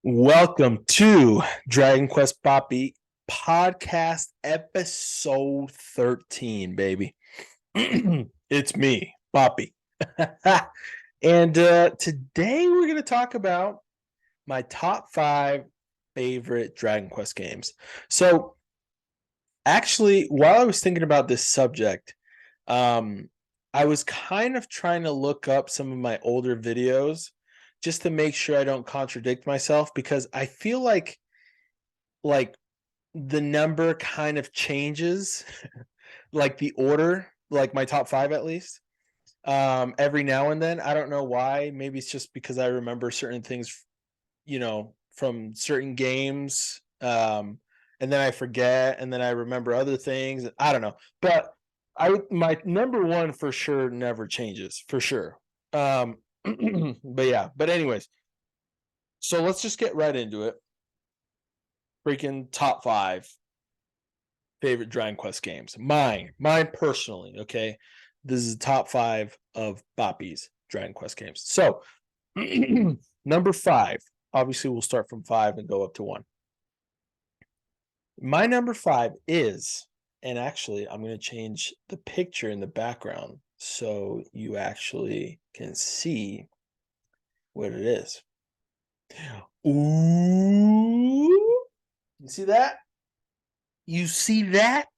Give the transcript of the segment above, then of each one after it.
Welcome to Dragon Quest Poppy podcast episode 13, baby. It's me, Poppy. And today we're going to talk about my top 5 favorite Dragon Quest games. So, actually, while I was thinking about this subject, um, I was kind of trying to look up some of my older videos just to make sure I don't contradict myself because I feel like the number kind of changes, like the order, like my top 5 at least, every now and then. I don't know why. Maybe it's just because I remember certain things, from certain games, and then I forget, and then I remember other things. I don't know, but my number one for sure never changes for sure. Um, but yeah, but anyways, so let's just get right into it. Freaking top 5 favorite Dragon Quest games. Mine personally. Okay, this is the top 5 of Boppy's Dragon Quest games. So, number 5. Obviously, we'll start from 5 and go up to 1. My number 5 is, and actually, I'm going to change the picture in the background so you actually can see what it is. Ooh, you see that? You see that?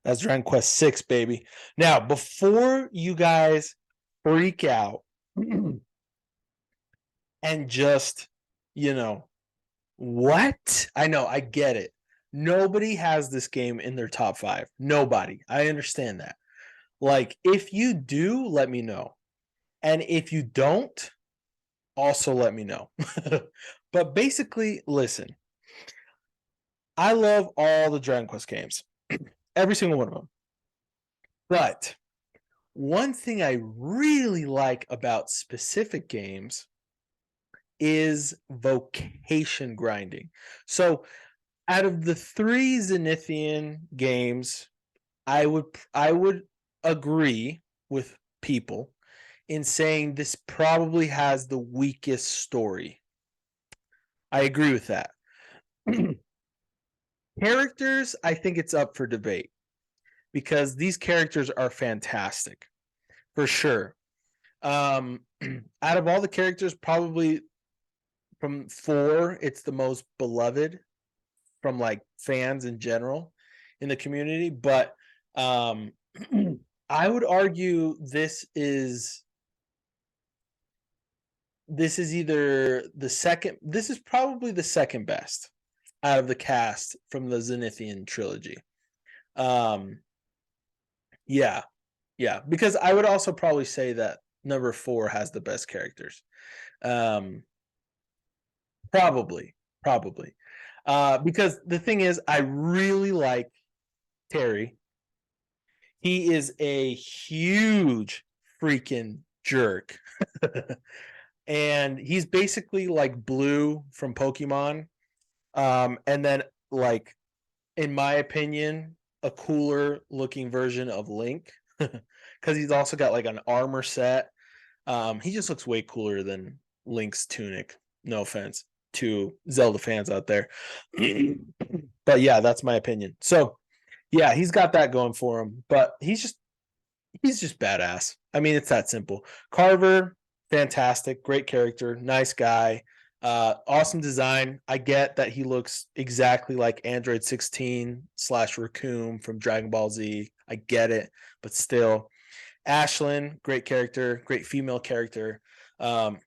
That's Dragon Quest 6, baby. Now, before you guys freak out and just, you know, what? I know, I get it. Nobody has this game in their top 5. Nobody. I understand that. Like, if you do, let me know. And if you don't, also let me know. But basically, listen, I love all the Dragon Quest games, every single one of them. But one thing I really like about specific games is vocation grinding. So, out of the 3 Zenithian games, I would agree with people in saying this probably has the weakest story. I agree with that. Characters, I think it's up for debate because these characters are fantastic for sure. Out of all the characters, probably from 4, it's the most beloved from like fans in general in the community. But um, I would argue this is either the second. This is probably the second best out of the cast from the Zenithian trilogy. Um, yeah, yeah, because I would also probably say that number 4 has the best characters. Um, probably, probably. Because the thing is, I really like Terry. He is a huge freaking jerk. And he's basically like Blue from Pokemon. And then, like, in my opinion, a cooler looking version of Link. Because he's also got like an armor set. He just looks way cooler than Link's tunic. No offense to Zelda fans out there. But yeah, that's my opinion. So yeah, he's got that going for him, but he's just badass. I mean, it's that simple. Carver, fantastic, great character, nice guy, awesome design. I get that he looks exactly like Android 16 slash Raccoon from Dragon Ball Z. I get it, but still, Ashlyn, great character, great female character. Um,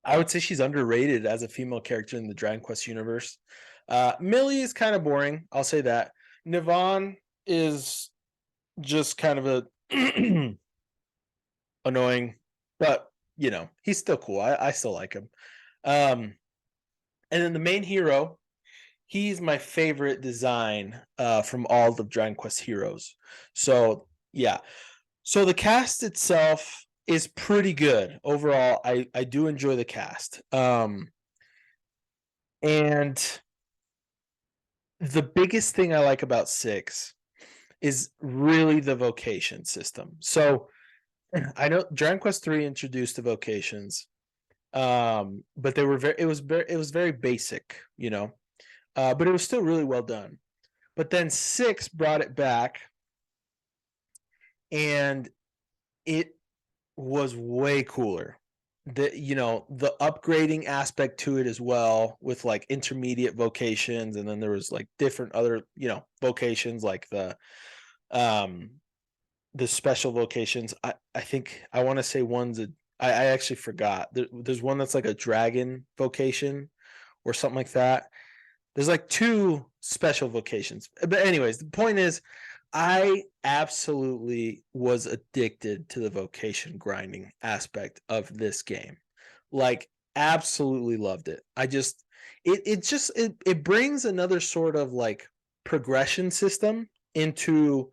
I would say she's underrated as a female character in the Dragon Quest universe. Millie is kind of boring. I'll say that. Nivon is just kind of a annoying, but he's still cool. I still like him. Um, and then the main hero, he's my favorite design from all of Dragon Quest heroes. So yeah, so the cast itself is pretty good overall. I do enjoy the cast. And the biggest thing I like about 6 is really the vocation system. So I know Dragon Quest 3 introduced the vocations. But they were very it was very basic, you know. But it was still really well done. But then 6 brought it back, and it was way cooler. The upgrading aspect to it as well, with like intermediate vocations, and then there was like different other, vocations, like um the special vocations. I think I want to say I actually forgot. There's one that's like a dragon vocation or something like that. There's like 2 special vocations. But anyways, the point is, I absolutely was addicted to the vocation grinding aspect of this game. Like, absolutely loved it. It brings another sort of like progression system into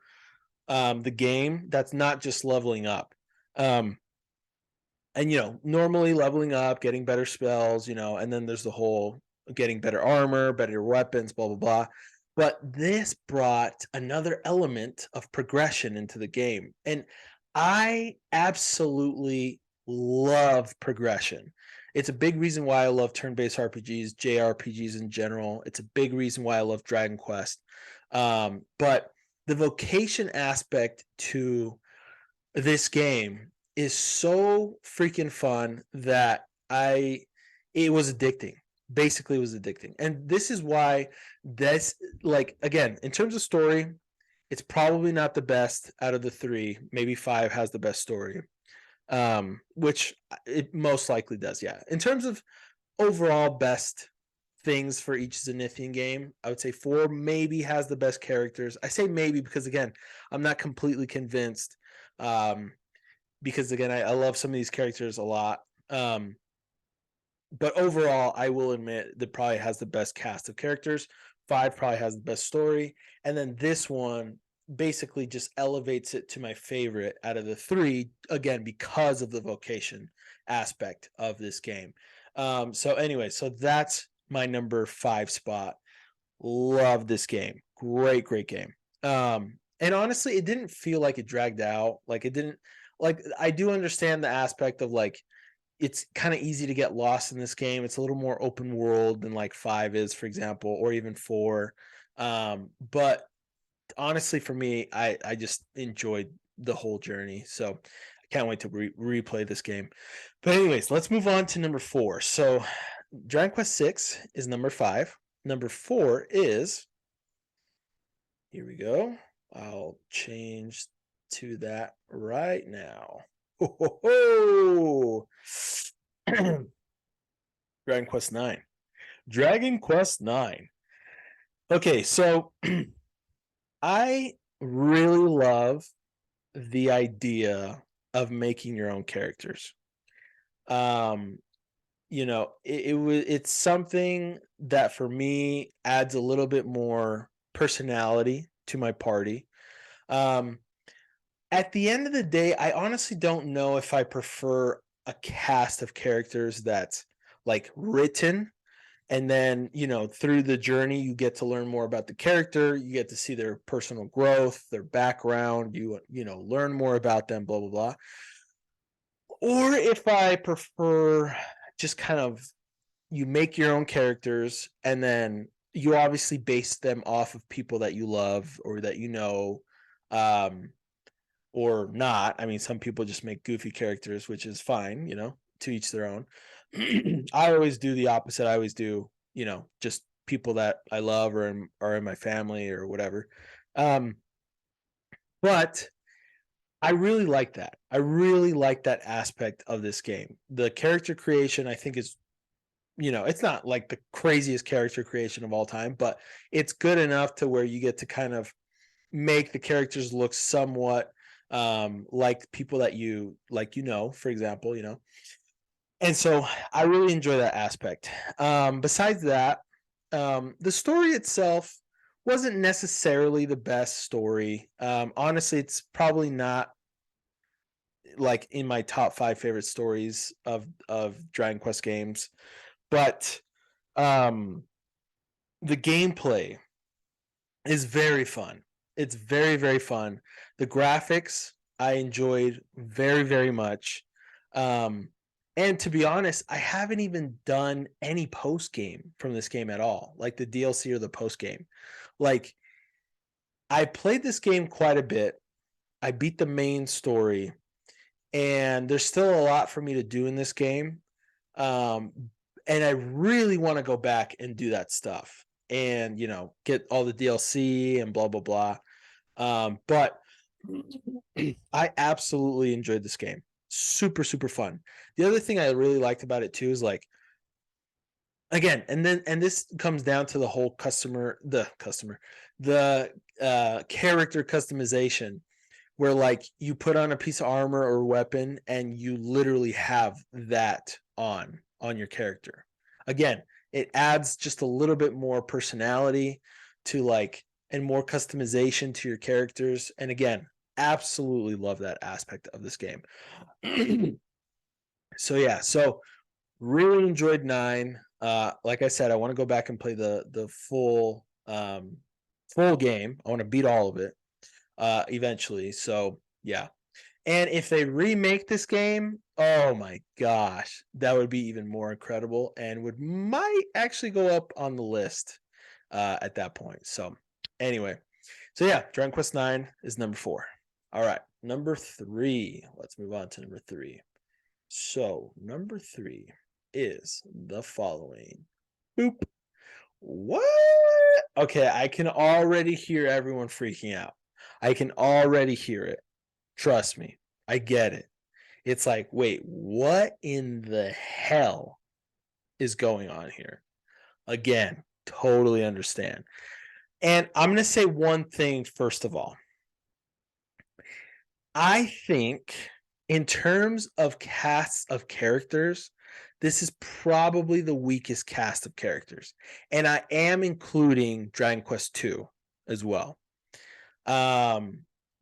the game that's not just leveling up. And normally leveling up, getting better spells, and then there's the whole getting better armor, better weapons, blah blah blah. But this brought another element of progression into the game, and I absolutely love progression. It's a big reason why I love turn-based RPGs, JRPGs in general. It's a big reason why I love Dragon Quest. But the vocation aspect to this game is so freaking fun that it was addicting. Basically, it was addicting. And this is why this, like, again, in terms of story, it's probably not the best out of the 3. Maybe 5 has the best story. Which it most likely does, yeah. In terms of overall best things for each Zenithian game, I would say 4 maybe has the best characters. I say maybe because, again, I'm not completely convinced. Because again, I love some of these characters a lot. But overall, I will admit that probably has the best cast of characters. 5 probably has the best story, and then this one basically just elevates it to my favorite out of the 3, again because of the vocation aspect of this game. So anyway, so that's my number 5 spot. Love this game. Great game. And honestly, it didn't feel like it dragged out. Like, it didn't, like, I do understand the aspect of like it's kind of easy to get lost in this game. It's a little more open world than like 5 is, for example, or even 4. But honestly, for me, I just enjoyed the whole journey. So I can't wait to replay this game. But anyways, let's move on to number 4. So Dragon Quest 6 is number 5. Number 4 is, here we go. I'll change to that right now. Ho, ho, ho. Dragon Quest 9. Dragon Quest 9. Okay, so I really love the idea of making your own characters. It's something that for me adds a little bit more personality to my party. At the end of the day, I honestly don't know if I prefer a cast of characters that's like written, and then through the journey you get to learn more about the character, you get to see their personal growth, their background, learn more about them, blah blah blah. Or if I prefer just kind of, you make your own characters and then you obviously base them off of people that you love or that or not. I mean, some people just make goofy characters, which is fine, to each their own. I always do the opposite. I always do, just people that I love or are in my family or whatever. But I really like that. I really like that aspect of this game. The character creation, I think, is, it's not like the craziest character creation of all time, but it's good enough to where you get to kind of make the characters look somewhat like people that you like, for example, and so I really enjoy that aspect. Besides that, the story itself wasn't necessarily the best story. Honestly, it's probably not like in my top 5 favorite stories of Dragon Quest games, but the gameplay is very fun. It's very fun. The graphics I enjoyed very much. And to be honest, I haven't even done any post game from this game at all, like the DLC or the post game. Like, I played this game quite a bit. I beat the main story, and there's still a lot for me to do in this game. Um, and I really want to go back and do that stuff and, get all the DLC and blah, blah, blah. But I absolutely enjoyed this game. Super, super fun. The other thing I really liked about it too is like, again, and this comes down to the whole the character customization, where like you put on a piece of armor or weapon and you literally have that on your character. Again, it adds just a little bit more personality to like, and more customization to your characters. And again, absolutely love that aspect of this game. So yeah, so really enjoyed 9. Like I said, I want to go back and play the full game. I want to beat all of it eventually. So yeah. And if they remake this game, oh my gosh, that would be even more incredible and might actually go up on the list at that point. So anyway, so yeah, Dragon Quest 9 is number 4. All right, number 3. Let's move on to number 3. So number 3 is the following. Boop. What? Okay, I can already hear everyone freaking out. I can already hear it. Trust me, I get it. It's like, wait, what in the hell is going on here? Again, totally understand. And I'm going to say one thing first of all. I think, in terms of casts of characters, this is probably the weakest cast of characters. And I am including Dragon Quest 2 as well.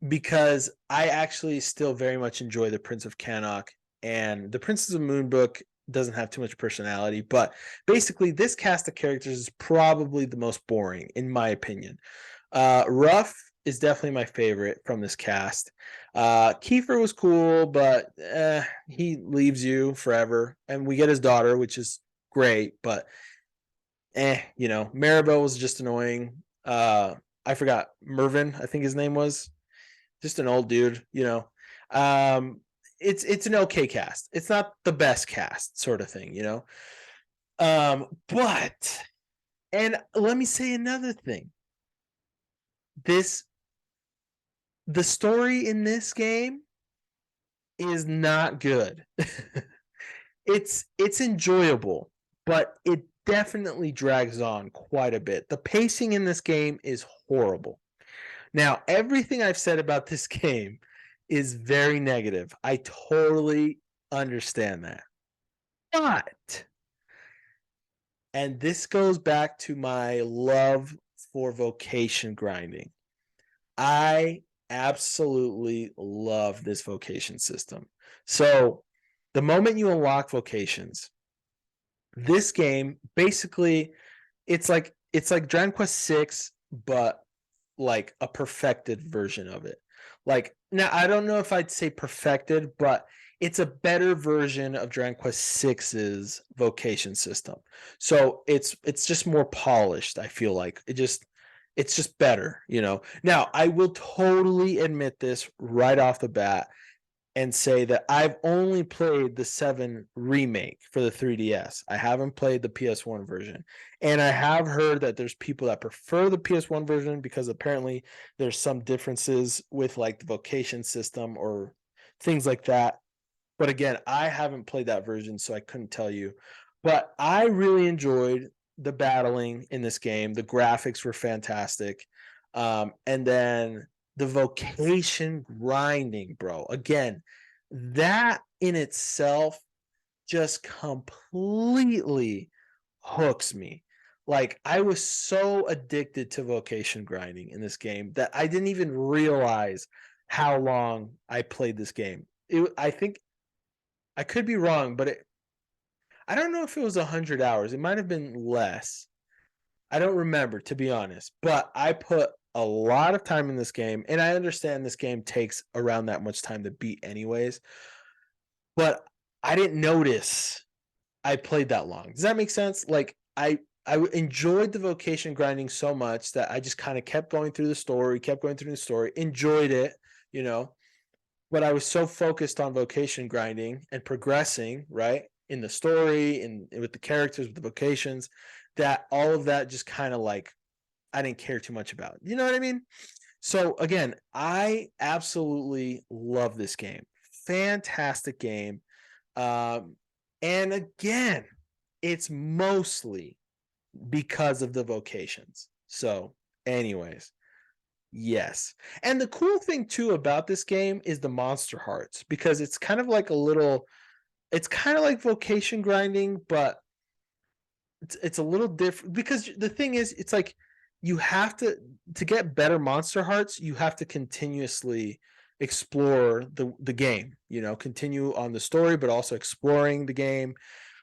Because I actually still very much enjoy the Prince of Cannock, and the Princess of Moonbook doesn't have too much personality, but basically this cast of characters is probably the most boring in my opinion. Ruff is definitely my favorite from this cast. Kiefer was cool, but he leaves you forever, and we get his daughter, which is great, but Maribel was just annoying. I forgot Mervin, I think his name was, just an old dude. It's an okay cast. It's not the best cast, sort of thing. But and let me say another thing. The story in this game is not good. It's enjoyable, but it definitely drags on quite a bit. The pacing in this game is horrible. Now, everything I've said about this game is very negative. I totally understand that. But, and this goes back to my love for vocation grinding. I absolutely love this vocation system. So, the moment you unlock vocations, this game basically, it's like Dragon Quest 6, but like a perfected version of it. Like, now I don't know if I'd say perfected, but it's a better version of Dragon Quest Six's vocation system. So it's just more polished, I feel like. It's just better. Now, I will totally admit this right off the bat and say that I've only played the 7 remake for the 3DS. I haven't played the PS1 version. And I have heard that there's people that prefer the PS1 version because apparently there's some differences with like the vocation system or things like that. But again, I haven't played that version, so I couldn't tell you. But I really enjoyed the battling in this game. The graphics were fantastic. And then the vocation grinding, bro. Again, that in itself just completely hooks me. Like, I was so addicted to vocation grinding in this game that I didn't even realize how long I played this game. I think I could be wrong, but I don't know if it was 100 hours. It might have been less. I don't remember, to be honest, but I put a lot of time in this game, and I understand this game takes around that much time to beat anyways. But I didn't notice I played that long. Does that make sense? Like I enjoyed the vocation grinding so much that I just kind of kept going through the story, enjoyed it, you know. But I was so focused on vocation grinding and progressing, right, in the story and with the characters, with the vocations, that all of that just kind of like I didn't care too much about. You know what I mean? So again, I absolutely love this game. Fantastic game. Um, and again, it's mostly because of the vocations. So, anyways, yes. And the cool thing too about this game is the monster hearts because it's kind of like it's kind of like vocation grinding, but it's a little different because the thing is, it's like you have to get better monster hearts, you have to continuously explore the game, continue on the story, but also exploring the game.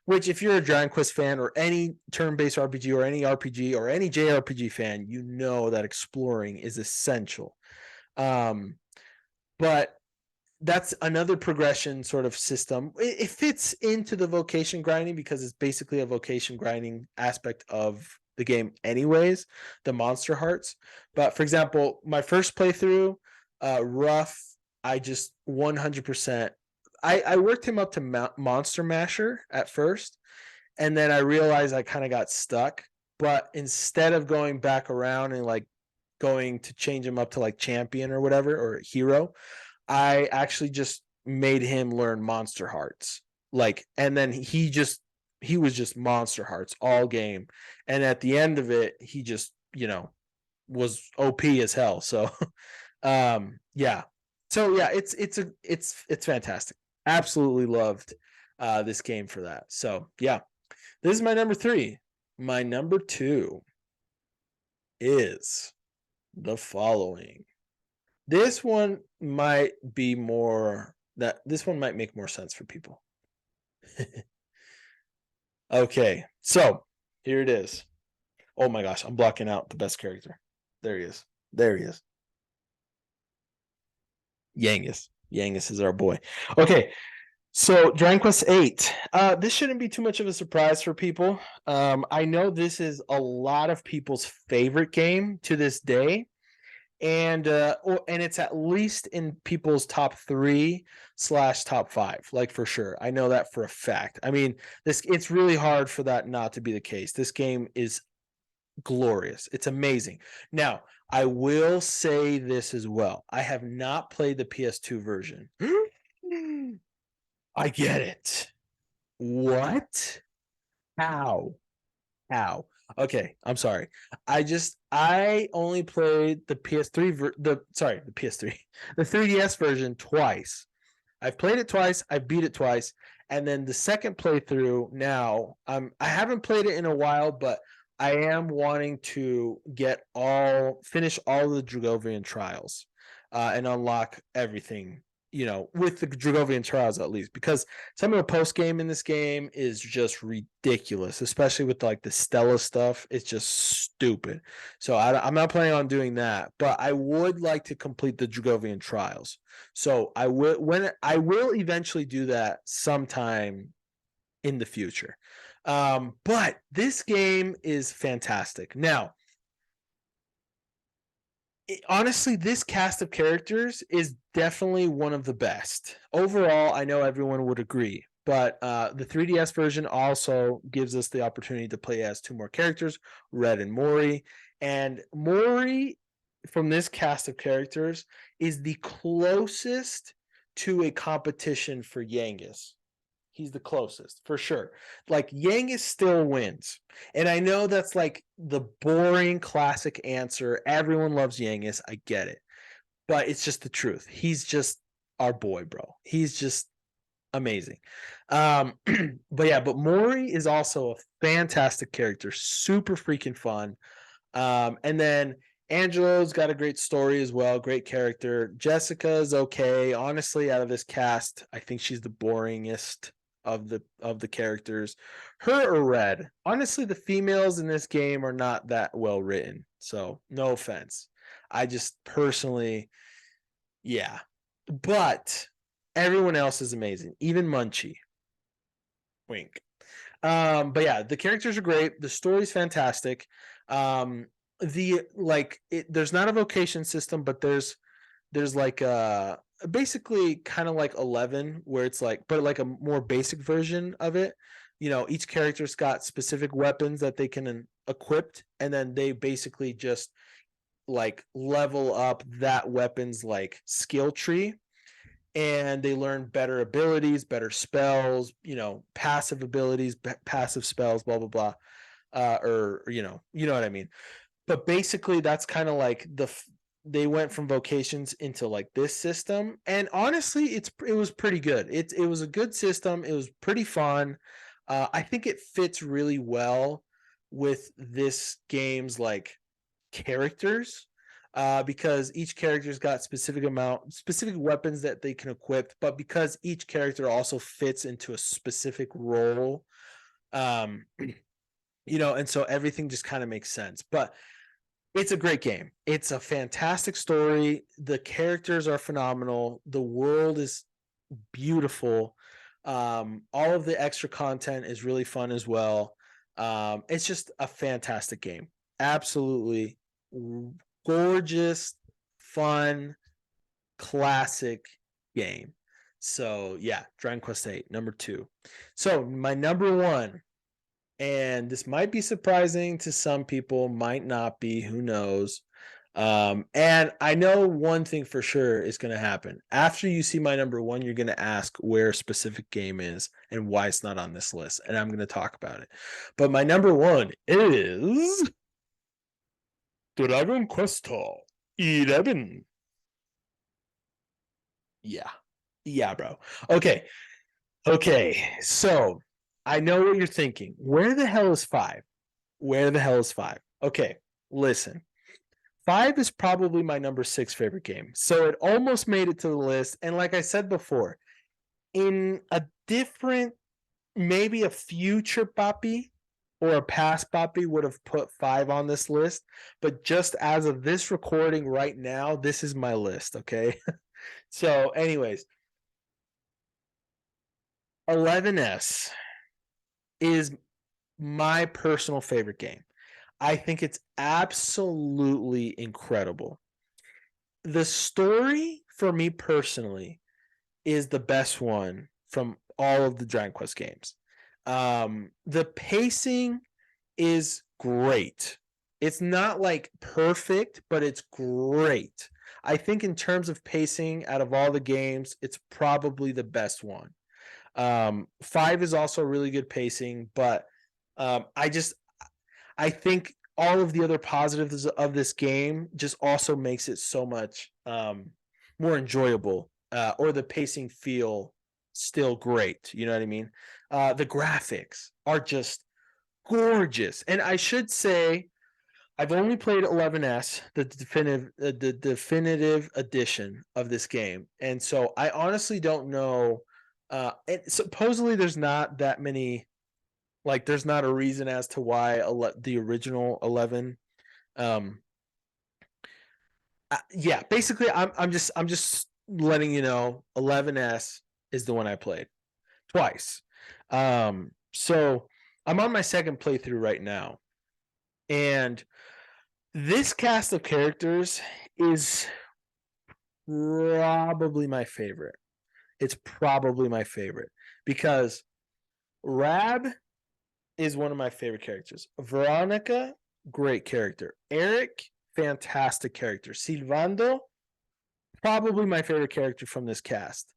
Which, if you're a Dragon Quest fan or any turn-based RPG or any RPG or any JRPG fan, you know that exploring is essential. But that's another progression sort of system. It fits into the vocation grinding because it's basically a vocation grinding aspect of the game, anyways. The monster hearts, but for example, my first playthrough, Rough, I just 100%. I worked him up to Monster Masher at first, and then I realized I kind of got stuck. But instead of going back around and like going to change him up to like champion or whatever or hero, I actually just made him learn Monster Hearts. Like, and then he was just Monster Hearts all game. And at the end of it, he just, was OP as hell. So yeah. So yeah, it's fantastic. Absolutely loved this game for that. So yeah. This is my number 3. My number 2 is the following. This one might be more that this one might make more sense for people. Okay, so here it is. Oh my gosh, I'm blocking out the best character. There he is. There he is. Yangus. Yangus is our boy. Okay, so Dragon Quest 8. This shouldn't be too much of a surprise for people. I know this is a lot of people's favorite game to this day. And it's at least in people's top 3/top 5, like for sure. I know that for a fact. I mean, it's really hard for that not to be the case. This game is glorious. It's amazing. Now, I will say this as well. I have not played the PS2 version. I get it. What? How? How? Okay, I'm sorry. I only played the PS3 the PS3, the 3DS version twice. I've played it twice, I beat it twice, and then the second playthrough now, I haven't played it in a while, but I am wanting to finish all the Dragovian trials, and unlock everything, with the Dragovian trials at least, because some of the post game in this game is just ridiculous, especially with like the Stella stuff. It's just stupid. So I'm not planning on doing that, but I would like to complete the Dragovian trials. So I will eventually do that sometime in the future. But this game is fantastic. Now, honestly, this cast of characters is definitely one of the best. Overall, I know everyone would agree, but the 3DS version also gives us the opportunity to play as 2 more characters, Red and Mori. And Mori, from this cast of characters, is the closest to a competition for Yangus. He's the closest for sure. Like, Yangus still wins. And I know that's like the boring classic answer. Everyone loves Yangus. I get it. But it's just the truth. He's just our boy, bro. He's just amazing. But Mori is also a fantastic character. Super freaking fun. And then Angelo's got a great story as well, great character. Jessica's okay. Honestly, out of this cast, I think she's the boringest of the characters. Her or Red. Honestly, the females in this game are not that well written. So, no offense. I just personally, yeah. But everyone else is amazing. Even Munchie. Wink. But yeah, the characters are great. The story's fantastic. The like it, there's not a vocation system, but there's like basically kind of like 11 where it's like but like a more basic version of it. You know, each character's got specific weapons that they can equip, and then they basically just like level up that weapon's like skill tree, and they learn better abilities, better spells, you know, passive abilities, passive spells, blah blah blah. Or you know what I mean. But basically, that's kind of like they went from vocations into like this system, and honestly, it was pretty good. It was a good system. It was pretty fun. I think it fits really well with this game's like characters, because each character's got specific weapons that they can equip, but because each character also fits into a specific role, um you know, and so everything just kind of makes sense. But it's a great game. It's a fantastic story. The characters are phenomenal. The world is beautiful. All of the extra content is really fun as well. It's just a fantastic game. Absolutely gorgeous, fun, classic game. So yeah, Dragon Quest 8, number 2. So my number 1, and this might be surprising to some people, might not be, who knows. And I know one thing for sure is going to happen. After you see my number 1, you're going to ask where a specific game is and why it's not on this list, and I'm going to talk about it. But my number 1 is Dragon Quest 11. Yeah. Yeah, bro. Okay. Okay. So I know what you're thinking. Where the hell is 5? Where the hell is 5? Okay. Listen. 5 is probably my number 6 favorite game. So it almost made it to the list. And like I said before, in a different, maybe a future Papi or a past Papi would have put 5 on this list. But just as of this recording right now, this is my list. Okay. So, anyways, 11S is my personal favorite game. I think it's absolutely incredible. The story for me personally is the best one from all of the Dragon Quest games. The pacing is great. It's not like perfect, but it's great. I think in terms of pacing, out of all the games, it's probably the best one. 5 is also really good pacing, but I think all of the other positives of this game just also makes it so much more enjoyable, or the pacing feel still great. You know what I mean? The graphics are just gorgeous, and I should say I've only played 11S, the definitive edition of this game, and so I honestly don't know. And supposedly there's not that many, like there's not a reason as to why the original 11. Um, yeah, basically I'm just letting you know 11S is the one I played twice. So I'm on my second playthrough right now, and this cast of characters is probably my favorite. It's probably my favorite because Rab is one of my favorite characters. Veronica, great character. Eric, fantastic character. Silvando, probably my favorite character from this cast.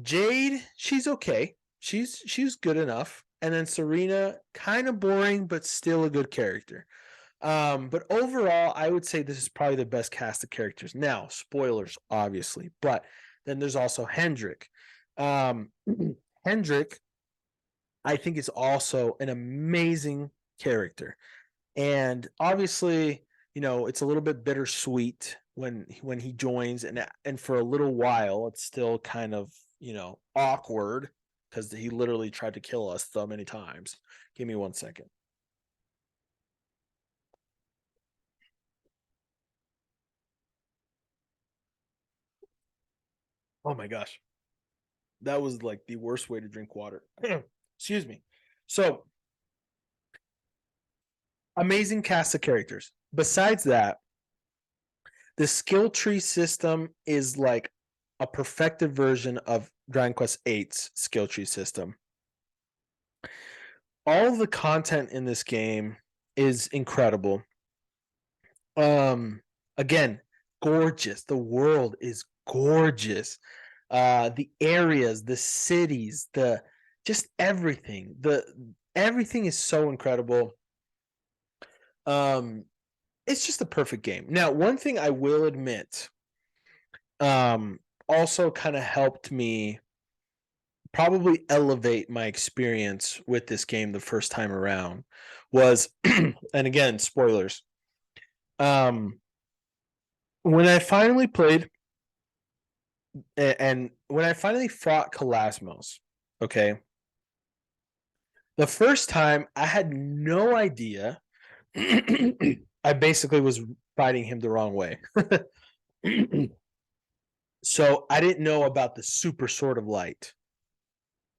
Jade, she's okay. She's good enough. And then Serena, kind of boring, but still a good character. But overall, I would say this is probably the best cast of characters. Now, spoilers, obviously, but then there's also Hendrik. Um, Hendrik, I think, is also an amazing character. And obviously, you know, it's a little bit bittersweet when he joins, and for a little while it's still kind of, you know, awkward because he literally tried to kill us so many times. Give me 1 second. Oh my gosh. That was like the worst way to drink water. Excuse me. So amazing cast of characters. Besides that, the skill tree system is like a perfected version of Dragon Quest VIII's skill tree system. All of the content in this game is incredible. Again, gorgeous. The world is gorgeous. The areas, the cities, the just everything. Everything is so incredible. It's just a perfect game. Now, one thing I will admit, also kind of helped me probably elevate my experience with this game the first time around was, and again, spoilers. When I finally played and when I finally fought Kalasmos, okay, the first time I had no idea. I basically was fighting him the wrong way. So I didn't know about the super sword of light.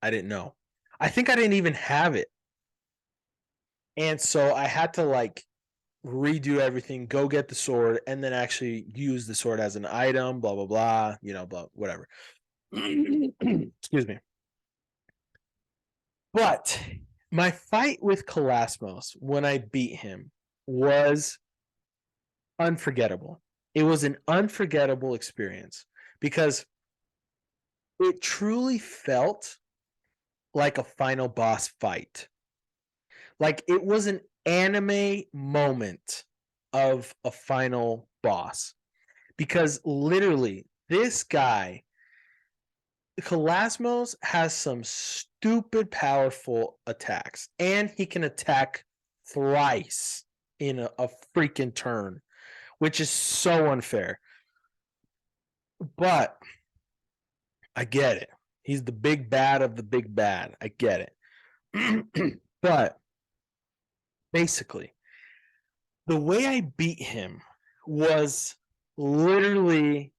I didn't know. I think I didn't even have it. And so I had to like redo everything, go get the sword, and then actually use the sword as an item, blah, blah, blah, blah, whatever. Excuse me. But my fight with Kalasmos when I beat him was unforgettable. It was an unforgettable experience because it truly felt like a final boss fight. Like it was an anime moment of a final boss because literally this guy Kalasmos has some stupid powerful attacks and he can attack thrice in a freaking turn, which is so unfair. But I get it. He's the big bad of the big bad. I get it. But basically, the way I beat him was literally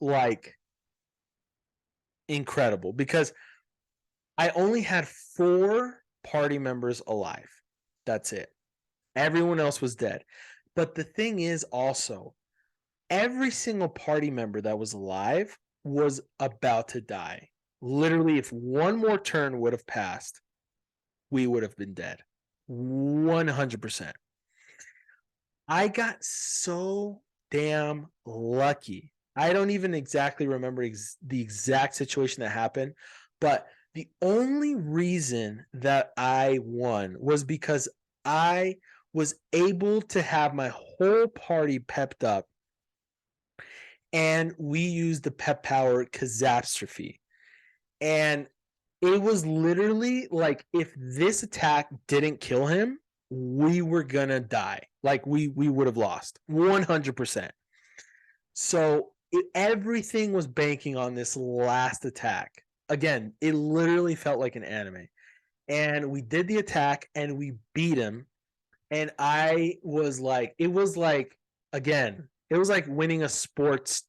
like incredible because I only had 4 party members alive. That's it. Everyone else was dead. But the thing is also, every single party member that was alive was about to die. Literally, if one more turn would have passed, we would have been dead. 100%. I got so damn lucky. I don't even exactly remember the exact situation that happened, but the only reason that I won was because I was able to have my whole party pepped up and we used the pep power Kazapstrophe. And it was literally like if this attack didn't kill him, we were gonna die. Like we would have lost 100%. So everything was banking on this last attack. Again, it literally felt like an anime. And we did the attack and we beat him. And I was like, it was like, again, it was like winning a sports,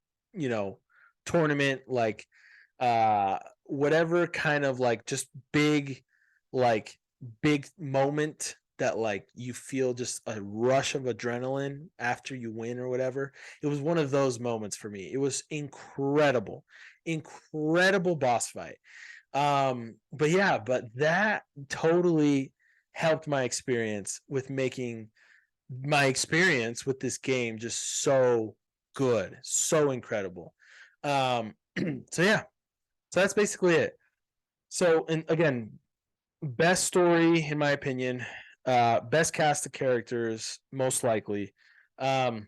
tournament, like whatever kind of like just like big moment that like you feel just a rush of adrenaline after you win or whatever. It was one of those moments for me. It was incredible boss fight. But yeah, but that totally helped my experience with making my experience with this game just so good, so incredible. So yeah, so that's basically it. So, and again, best story in my opinion, best cast of characters, most likely. Um,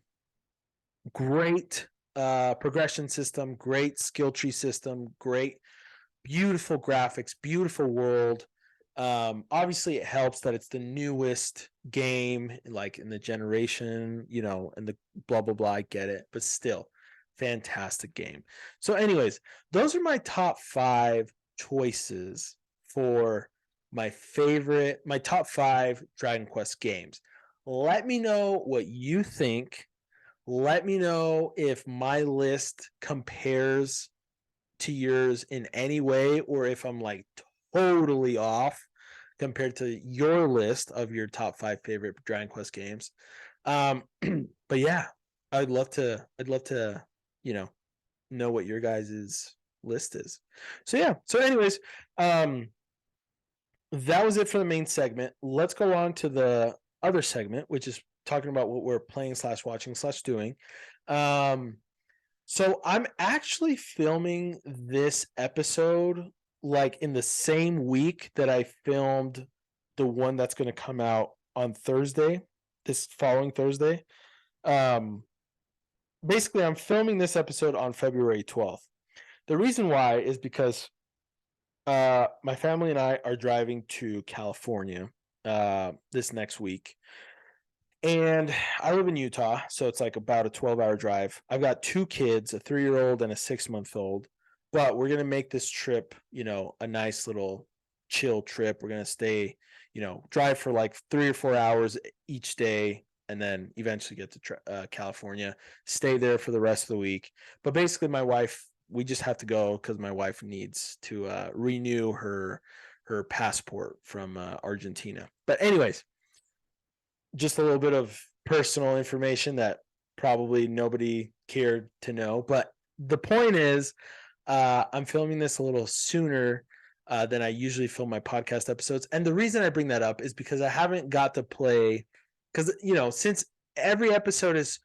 Great progression system, great skill tree system, great, beautiful graphics, beautiful world. Obviously, it helps that it's the newest game, like in the generation, and the blah blah blah. I get it, but still, fantastic game. So, anyways, those are my top 5 choices for my top 5 Dragon Quest games. Let me know what you think. Let me know if my list compares to yours in any way or if I'm like totally off. compared to your list of your top 5 favorite Dragon Quest games. But yeah, I'd love to, know what your guys' list is. So yeah. So anyways, that was it for the main segment. Let's go on to the other segment, which is talking about what we're playing / watching / doing. So I'm actually filming this episode like in the same week that I filmed the one that's going to come out on Thursday, this following Thursday. Basically, I'm filming this episode on February 12th. The reason why is because my family and I are driving to California this next week. And I live in Utah, so it's like about a 12-hour drive. I've got 2 kids, a 3-year-old and a 6-month-old. But we're going to make this trip, a nice little chill trip. We're going to stay, drive for like 3 or 4 hours each day, and then eventually get to California, stay there for the rest of the week. But basically, my wife, we just have to go because my wife needs to renew her passport from Argentina. But anyways, just a little bit of personal information that probably nobody cared to know. But the point is, I'm filming this a little sooner than I usually film my podcast episodes. And the reason I bring that up is because I haven't got to play, because, since every episode is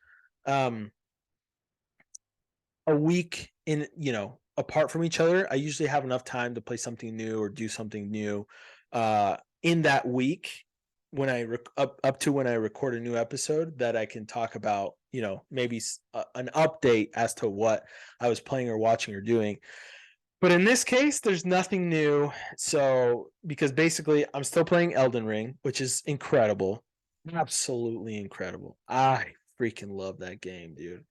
a week in, apart from each other, I usually have enough time to play something new or do something new in that week when I up to when I record a new episode, that I can talk about, maybe an update as to what I was playing or watching or doing. But in this case, there's nothing new. So, because basically I'm still playing Elden Ring, which is incredible. Absolutely incredible. I freaking love that game, dude.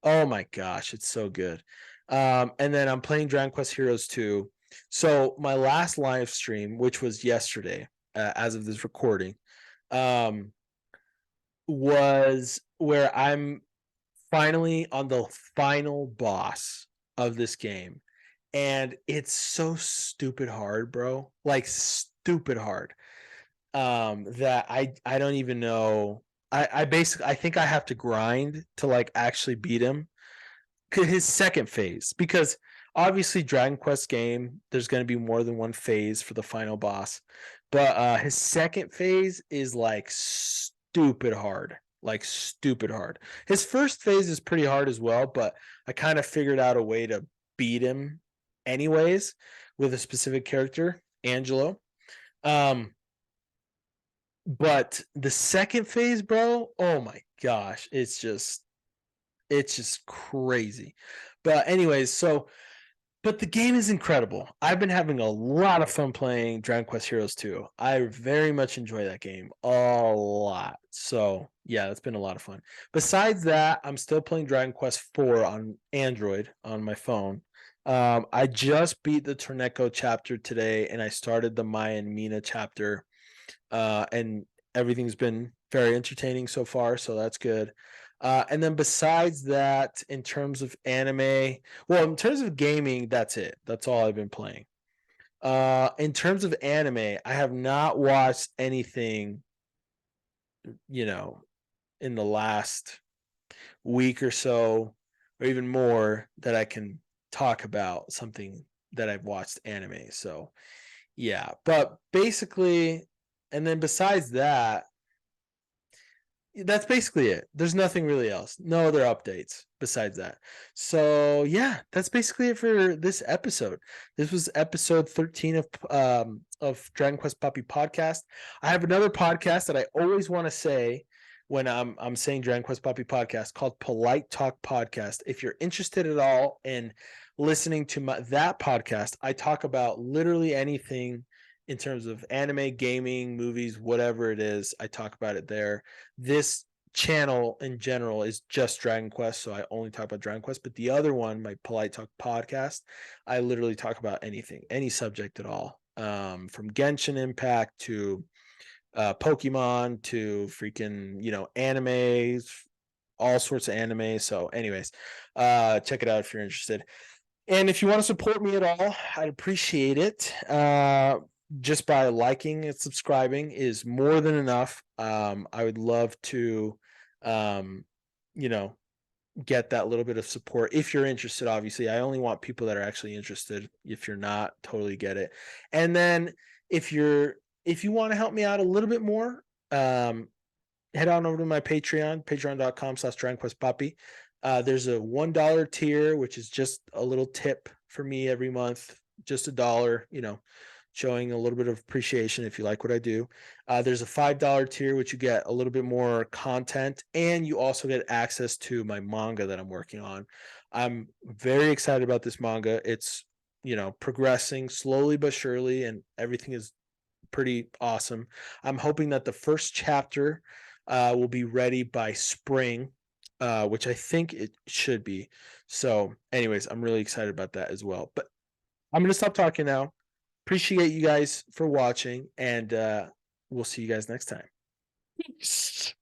Oh my gosh, it's so good. And then I'm playing Dragon Quest Heroes 2. So my last live stream, which was yesterday, as of this recording, was where I'm finally on the final boss of this game. And it's so stupid hard, bro. Like stupid hard. That I don't even know. I basically, I think I have to grind to like actually beat him. His second phase, because obviously Dragon Quest game, there's going to be more than one phase for the final boss, but his second phase is like stupid hard. His first phase is pretty hard as well, but I kind of figured out a way to beat him anyways with a specific character, Angelo. But the second phase, bro, oh my gosh, it's just crazy. But anyways, but the game is incredible. I've been having a lot of fun playing Dragon Quest Heroes 2. I very much enjoy that game a lot. So yeah, it's been a lot of fun. Besides that, I'm still playing Dragon Quest 4 on Android on my phone. I just beat the Torneko chapter today, and I started the Maya and Mina chapter. And everything's been very entertaining so far, so that's good. And then besides that, in terms of anime, well, in terms of gaming, that's it. That's all I've been playing. In terms of anime, I have not watched anything, in the last week or so, or even more, that I can talk about something that I've watched anime. So yeah, but basically, and then besides that, that's basically it. There's nothing really else. No other updates besides that. So yeah, that's basically it for this episode. This was episode 13 of Dragon Quest Puppy Podcast. I have another podcast that I always want to say when I'm saying Dragon Quest Puppy Podcast, called Polite Talk Podcast. If you're interested at all in listening to that podcast, I talk about literally anything in terms of anime, gaming, movies, whatever it is. I talk about it there. This channel in general is just Dragon Quest, so I only talk about Dragon Quest. But the other one, my Polite Talk Podcast, I literally talk about anything, any subject at all, from Genshin Impact to Pokemon to freaking, animes, all sorts of anime. So anyways, check it out if you're interested. And if you want to support me at all, I'd appreciate it. just by liking and subscribing is more than enough. I would love to, you know, get that little bit of support if you're interested. Obviously, I only want people that are actually interested. If you're not, totally get it. And then if you want to help me out a little bit more, head on over to my Patreon, patreon.com/DragonQuestPuppy. There's a $1 tier, which is just a little tip for me every month, just $1, showing a little bit of appreciation if you like what I do. There's a $5 tier, which you get a little bit more content, and you also get access to my manga that I'm working on. I'm very excited about this manga. It's, progressing slowly but surely, and everything is pretty awesome. I'm hoping that the first chapter will be ready by spring, which I think it should be. So, anyways, I'm really excited about that as well. But I'm going to stop talking now. Appreciate you guys for watching, and we'll see you guys next time. Peace.